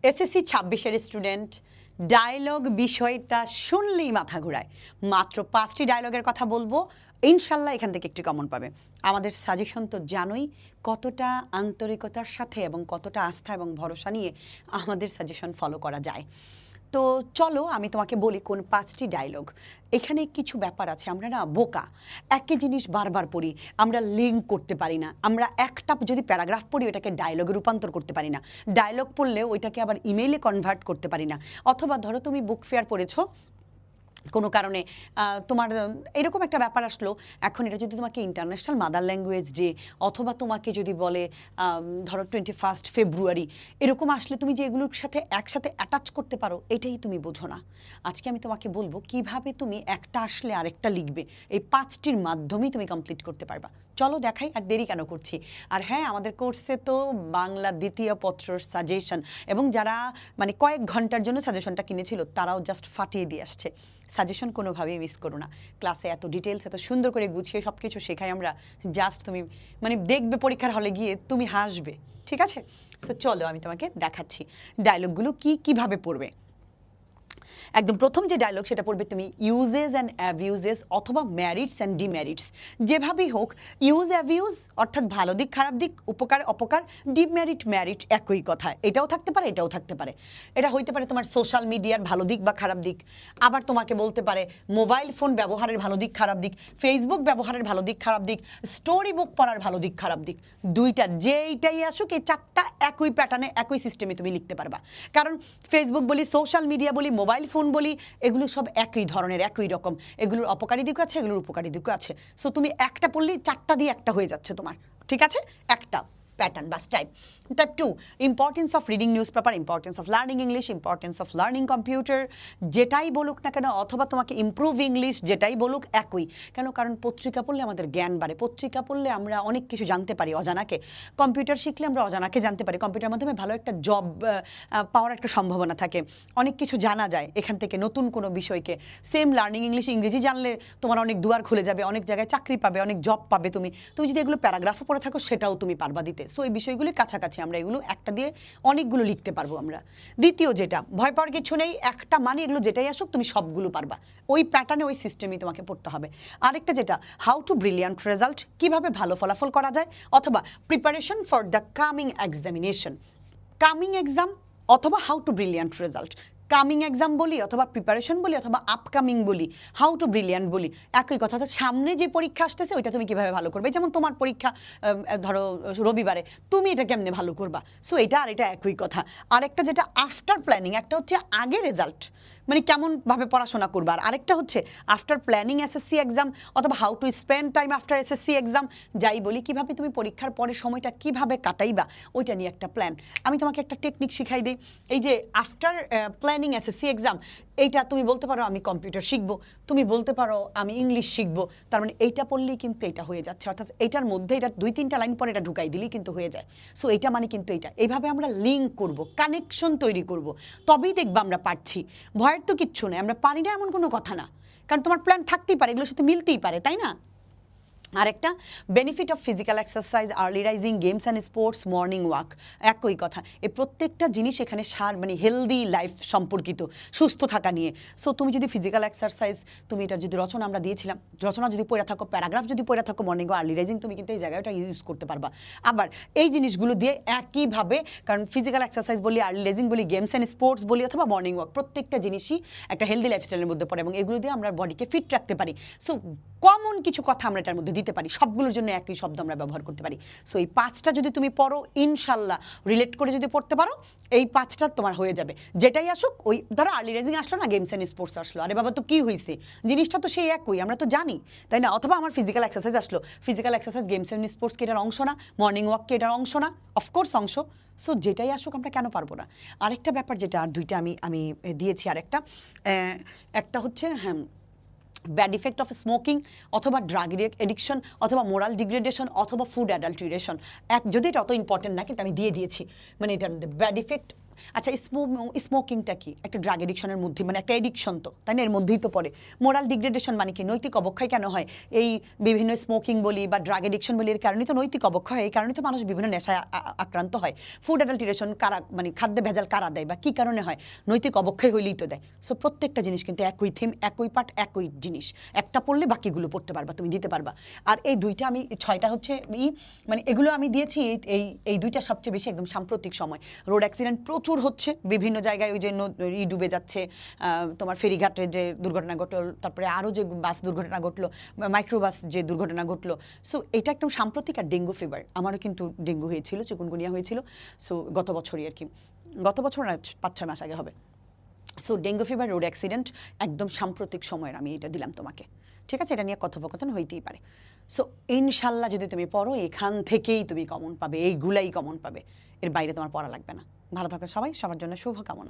SSC ২৬-এর student, dialogue বিষয়টা শুনলেই মাথা ঘোরায়। মাত্র ৫টি ডায়লগের কথা বলবো, ইনশাল্লাহ এখান থেকে একটি কমন পাবে। আমাদের সাজেশন তো জানোই কতটা আন্তরিকতার সাথে এবং কতটা আস্থা এবং ভরসা নিয়ে আমাদের সাজেশন ফলো করা যায়। তো চলো আমি তোমাকে বলি কোন ৫টি ডায়লগ। এখানে কিছু ব্যাপার আছে, আমরা না বোকা, একই জিনিস বারবার পড়ি, আমরা লিঙ্ক করতে পারি না, আমরা একটা যদি প্যারাগ্রাফ পড়ি ওটাকে ডায়লগে রূপান্তর করতে পারি না, ডায়লগ পড়লে ওইটাকে আবার ইমেইলে কনভার্ট করতে পারি না। অথবা ধরো তুমি বুক ফেয়ার পড়েছো কোনো কারণে, তোমার এরকম একটা ব্যাপার আসলো, এখন এটা যদি তোমাকে ইন্টারন্যাশনাল মাদার ল্যাঙ্গুয়েজ ডে অথবা তোমাকে যদি বলে ধরো 21 ফেব্রুয়ারি এরকম আসলে তুমি যে এগুলোর সাথে একসাথে অ্যাটাচ করতে পারো এটাই তুমি বোঝো না। আজকে আমি তোমাকে বলবো কিভাবে তুমি একটা আসলে আরেকটা লিখবে, এই 5টির মাধ্যমেই তুমি কমপ্লিট করতে পারবা। চলো দেখাই, আর দেরি কেন করছি। আর হ্যাঁ, আমাদের কোর্সে তো বাংলা দ্বিতীয় পত্রর সাজেশন, এবং যারা মানে কয়েক ঘন্টার জন্য সাজেশনটা কিনেছিল তারাও জাস্ট ফাটিয়ে দিয়ে আসছে। সাজেশন কোনোভাবেই মিস করো না। ক্লাসে এত ডিটেলস এত সুন্দর করে গুছিয়ে সব কিছু শেখাই আমরা, জাস্ট তুমি মানে দেখবে পরীক্ষার হলে গিয়ে তুমি হাসবে। ঠিক আছে, সো চলো আমি তোমাকে দেখাচ্ছি ডায়লগগুলো কিভাবে পড়বে। একদম প্রথম যে ডায়লগ সেটা পড়বে তুমি ইউজেস অ্যান্ড অ্যাবিউজেস অথবা ম্যারিটস অ্যান্ড ডিমেরিটস। যেভাবেই হোক, ইউজ অ্যাবিউজ অর্থাৎ ভালো দিক খারাপ দিক, উপকার অপকার, ডিমেরিট ম্যারিট একই কথা, এটাও থাকতে পারে এটাও থাকতে পারে। এটা হইতে পারে তোমার সোশ্যাল মিডিয়ার ভালো দিক বা খারাপ দিক, আবার তোমাকে বলতে পারে মোবাইল ফোন ব্যবহারের ভালো দিক খারাপ দিক, ফেসবুক ব্যবহারের ভালো দিক খারাপ দিক, স্টোরি বুক পড়ার ভালো দিক খারাপ দিক। দুইটা যেইটাই আসুক এই চারটা একই প্যাটার্নে একই সিস্টেমে তুমি লিখতে পারবা। কারণ ফেসবুক বলি, সোশ্যাল মিডিয়া বলি, মোবাইল ফোন বলি, এগুলো সব একই ধরনের একই রকম, এগুলোর অপকারী দিকও আছে এগুলোর উপকারী দিকও আছে। সো তুমি একটা পড়লেই চারটা দিয়ে একটা হয়ে যাচ্ছে তোমার। ঠিক আছে, একটা প্যাটার্ন বা type. Type 2, importance of reading news paper, importance of learning English, importance of learning computer. যেটাই বলুক না কেন অথবা তোমাকে ইমপ্রুভ ইংলিশ যেটাই বলুক একই। কেন? কারণ পত্রিকা পড়লে আমাদের জ্ঞান বাড়ে, পত্রিকা পড়লে আমরা অনেক কিছু জানতে পারি অজানাকে, কম্পিউটার শিখলে আমরা অজানাকে জানতে পারি, কম্পিউটার মাধ্যমে ভালো একটা জব পাওয়ার একটা সম্ভাবনা থাকে, অনেক কিছু জানা যায় এখান থেকে নতুন কোনো বিষয়কে। সেম লার্নিং ইংলিশ, ইংরেজি জানলে তোমার অনেক দুয়ার খুলে যাবে, অনেক জায়গায় চাকরি পাবে, অনেক জব পাবে। তুমি যদি এগুলো প্যারাগ্রাফও পড়ে থাকো সেটাও তুমি পারবা দিতে। সো এই বিষয়গুলি কাছাকাছি, আমরা এগুলো একটা দিয়ে অনেকগুলো লিখতে পারবো আমরা। দ্বিতীয় যেটা, ভয় পাওয়ার কিছু নেই, একটা মানে এগুলো যেটাই আসুক তুমি সবগুলো পারবা, ওই প্যাটার্নে ওই সিস্টেমই তোমাকে পড়তে হবে। আরেকটা যেটা, হাউ টু ব্রিলিয়ান্ট রেজাল্ট, কিভাবে ভালো ফলাফল করা যায়, অথবা preparation for the coming examination. Coming exam অথবা how to brilliant result, coming exam বলি অথবা প্রিপারেশন বলি অথবা আপকামিং বলি, হাউ টু ব্রিলিয়ান্ট বলি, একই কথা। সামনে যে পরীক্ষা আসতেছে ওইটা তুমি কিভাবে ভালো করবে, যেমন তোমার পরীক্ষা ধরো রবিবারে, তুমি এটা কেমনে ভালো করবা। সো এটা আর এটা একই কথা। আরেকটা যেটা আফটার প্ল্যানিং, একটা হচ্ছে আগে রেজাল্ট মানে কেমনভাবে পড়াশোনা করবা, আর আরেকটা হচ্ছে আফটার প্ল্যানিং এসএসসি এক্সাম অথবা how to spend time after SSC exam. যাই বলি, কিভাবে তুমি পরীক্ষার পরে সময়টা কিভাবে কাটাইবা ওইটা নিয়ে একটা প্ল্যান। আমি তোমাকে একটা টেকনিক শিখাই দিই, এই যে আফটার প্ল্যানিং এসএসসি এক্সাম, এইটা তুমি বলতে পারো আমি কম্পিউটার শিখবো, তুমি বলতে পারো আমি ইংলিশ শিখবো, তার মানে এইটা পড়লেই কিন্তু এটা হয়ে যাচ্ছে, অর্থাৎ এইটার মধ্যে এটা 2-3টা লাইন পরে এটা ঢুকাই দিলেই কিন্তু হয়ে যায়। সো এইটা মানে কিন্তু এইটা, এইভাবে আমরা লিঙ্ক করব, কানেকশন তৈরি করব, তবেই দেখবো আমরা পারছি। ভয়ের তো কিচ্ছু নেই, আমরা পারি না এমন কোনো কথা না, কারণ তোমার প্ল্যান থাকতেই পারে, এগুলোর সাথে মিলতেই পারে, তাই না? আরেকটা, benefit of physical exercise, early rising, games and sports, morning walk, একই কথা। এই প্রত্যেকটা জিনিস এখানে মানে হেলদি লাইফ সম্পর্কিত, সুস্থ থাকা নিয়ে। সো তুমি যদি ফিজিক্যাল এক্সারসাইজ, তুমি এটার যদি রচনা আমরা দিয়েছিলাম, রচনা যদি পড়ে থাকো, প্যারাগ্রাফ যদি পড়ে থাকো, মর্নিং ওয়াক, আর্লি রাইজিং, তুমি কিন্তু এই জায়গাটা ইউজ করতে পারবা। আবার এই জিনিসগুলো দিয়ে একইভাবে, কারণ ফিজিক্যাল এক্সারসাইজ বলি, আর্লি রাইজিং বলি, গেমস অ্যান্ড স্পোর্টস বলি অথবা মর্নিং ওয়াক, প্রত্যেকটা জিনিসই একটা হেলদি লাইফস্টাইলের মধ্যে পড়ে এবং এগুলো দিয়ে আমরা বডিকে ফিট রাখতে পারি। সো কমন কিছু কথা আমরা এটার মধ্যে দিতে পারি, সবগুলোর জন্য একই শব্দ আমরা ব্যবহার করতে পারি। সো এই 5টা যদি তুমি পড়ো, ইনশাল্লাহ রিলেট করে যদি পড়তে পারো, এই 5টা তোমার হয়ে যাবে। যেটাই আসুক, ওই ধরো আর্লি রাইজিং আসলো না, গেমস অ্যান্ড স্পোর্টস আসলো, আরে বাবা তো কি হয়েছে, জিনিসটা তো সেই একই, আমরা তো জানি, তাই না? অথবা আমার ফিজিক্যাল এক্সারসাইজ আসলো, physical exercise games and sports কি এটার অংশ না? মর্নিং ওয়াক কি এটার অংশ না? অফকোর্স অংশ। সো যেটাই আসুক আমরা কেন পারবো না। আরেকটা ব্যাপার যেটা, আর দুইটা আমি দিয়েছি, আরেকটা একটা হচ্ছে হ্যাঁ, ব্যাড ইফেক্ট অফ স্মোকিং অথবা ড্রাগ এডিকশন অথবা মোরাল ডিগ্রেডেশন অথবা ফুড অ্যাডাল্টারেশন। যদি এটা অত ইম্পর্টেন্ট না কিন্তু আমি দিয়ে দিয়েছি, মানে এটার মধ্যে ব্যাড ইফেক্ট আচ্ছা, স্মোকিংটা কি? একটা ড্রাগ এডিকশনের মধ্যে, মানে একটা এডিকশন তো, তাই না? এর মধ্যেই তো পড়ে। মোরাল ডিগ্রেডেশন মানে কি? নৈতিক অবক্ষয় কেন হয়? এই বিভিন্ন স্মোকিং বলি বা ড্রাগ এডিকশন বলি, এর কারণেই তো নৈতিক অবক্ষয় হয়। এই কারণেই তো মানুষ বিভিন্ন নেশায় আক্রান্ত হয়। ফুড অ্যাডাল্টারেশন কারা, মানে খাদ্যে ভেজাল কারা দেয় বা কি কারণে হয়? নৈতিক অবক্ষয় হইলেই তো দেয়। সো প্রত্যেকটা জিনিস কিন্তু একই থিম, একই পাঠ, একই জিনিস। একটা পড়লে বাকিগুলো পড়তে পারবা, তুমি দিতে পারবা। আর এই দুইটা আমি, 6টা হচ্ছে মানে এগুলো আমি দিয়েছি এই দুইটা সবচেয়ে বেশি একদম সাম্প্রতিক সময়। রোড অ্যাক্সিডেন্ট প্রচুর হচ্ছে বিভিন্ন জায়গায়, ওই যে ডুবে যাচ্ছে, তোমার ফেরিঘাটে যে দুর্ঘটনা ঘটল, তারপরে আরও যে বাস দুর্ঘটনা ঘটলো, মাইক্রোবাস যে দুর্ঘটনা ঘটলো। সো এটা একদম সাম্প্রতিক। আর ডেঙ্গু ফিভার, আমারও কিন্তু ডেঙ্গু হয়েছিল, চিকুনগুনিয়া হয়েছিল। সো গত বছরই আর কি, গত বছর না 5-6 মাস আগে হবে। So dengue fever, road accident একদম সাম্প্রতিক সময়ের আমি এটা দিলাম তোমাকে। ঠিক আছে, এটা নিয়ে কথোপকথন হইতেই পারে। সো ইনশাল্লাহ যদি তুমি পড়ো, এখান থেকেই তুমি কমন পাবে, এইগুলাই কমন পাবে, এর বাইরে তোমার পড়া লাগবে না। ভালো থাকো সবাই, সবার জন্য শুভকামনা।